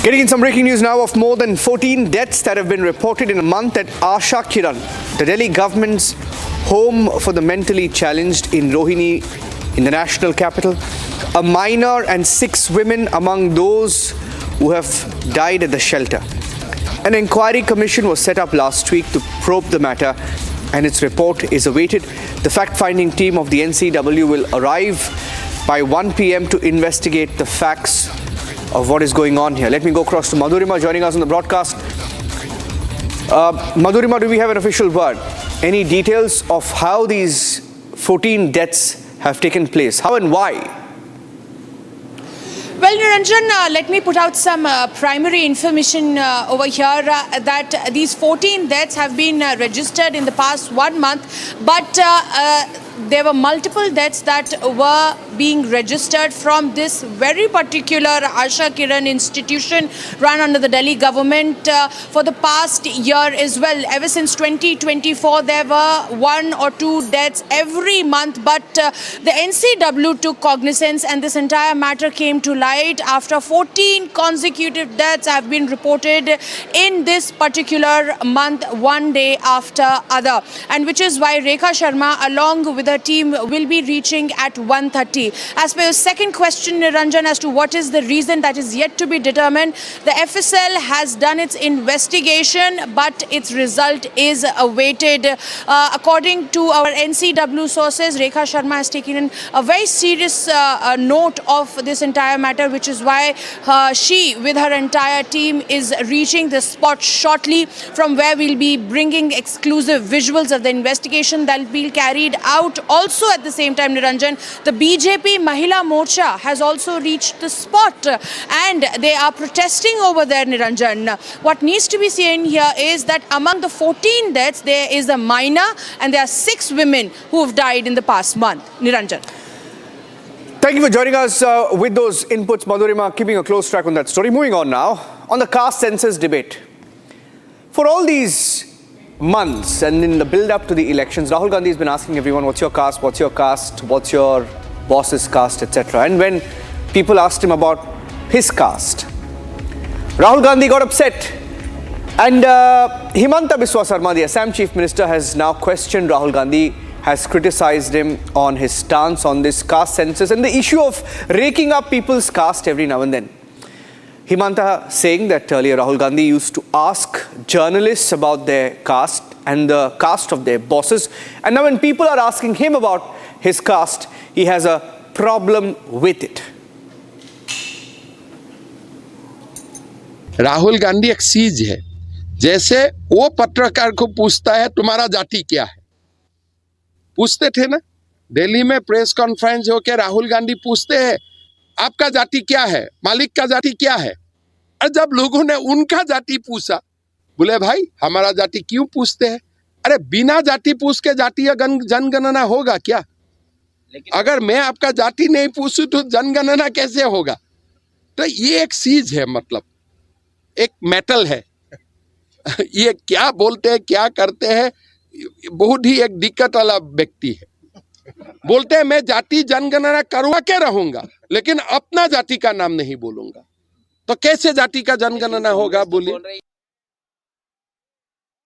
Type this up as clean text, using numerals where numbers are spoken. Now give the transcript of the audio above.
Getting in some breaking news now of more than 14 deaths that have been reported in a month at Asha Kiran, the Delhi government's home for the mentally challenged in Rohini, in the national capital. A minor and 6 women among those who have died at the shelter. An inquiry commission was set up last week to probe the matter, and its report is awaited. The fact-finding team of the NCW will arrive by 1 p.m. to investigate the facts of what is going on here. Let me go across to Madhurima joining us on the broadcast. Madhurima, do we have an official word? Any details of how these 14 deaths have taken place? How and why? Well, Niranjan, let me put out some primary information over here that these 14 deaths have been registered in the past 1 month, but there were multiple deaths that were being registered from this very particular Asha Kiran institution run under the Delhi government for the past year as well. Ever since 2024, there were 1 or 2 deaths every month, but the NCW took cognizance and this entire matter came to light after 14 consecutive deaths have been reported in this particular month, one day after other, and which is why Rekha Sharma along with her team will be reaching at 1:30. As per your second question, Niranjan, as to what is the reason, that is yet to be determined. The FSL has done its investigation, but its result is awaited. According to our NCW sources, Rekha Sharma has taken in a very serious note of this entire matter, which is why she, with her entire team, is reaching the spot shortly, from where we'll be bringing exclusive visuals of the investigation that will be carried out. Also at the same time, Niranjan, the BJP Mahila Morcha has also reached the spot and they are protesting over there, Niranjan. What needs to be seen here is that among the 14 deaths, there is a minor and there are 6 women who have died in the past month. Niranjan. Thank you for joining us with those inputs, Madhurima, keeping a close track on that story. Moving on now, on the caste census debate. For all these months and in the build-up to the elections, Rahul Gandhi has been asking everyone, what's your caste, what's your caste, what's your boss's caste, etc. And when people asked him about his caste, Rahul Gandhi got upset. And Himanta Biswa Sarma, the Assam Chief Minister, has now questioned Rahul Gandhi, has criticized him on his stance on this caste census and the issue of raking up people's caste every now and then. Himanta saying that earlier Rahul Gandhi used to ask journalists about their caste and the caste of their bosses. And now when people are asking him about his caste, he has a problem with it. Rahul Gandhi एक seize है, जैसे वो पत्रकार को पूछता है तुम्हारा जाति क्या है, पूछते थे ना दिल्ली में प्रेस कॉन्फ्रेंस होके राहुल गांधी पूछते हैं आपका जाति क्या है, मालिक का जाति क्या है। और जब लोगों ने उनका जाति पूछा, बोले भाई हमारा जाति क्यों पूछते हैं, अरे बिना जाति पूछ के जातीय जनगणना होगा क्या? अगर मैं आपका जाति नहीं पूछूं तो जनगणना कैसे होगा? तो ये एक चीज है, मतलब एक मेटल है। ये क्या बोलते हैं क्या करते हैं, बहुत ही एक दिक्कत वाला व्यक्ति है। बोलते हैं मैं जाति जनगणना करवा के रहूंगा लेकिन अपना जाति का नाम नहीं बोलूंगा, तो कैसे जाति का जनगणना होगा बोलिए।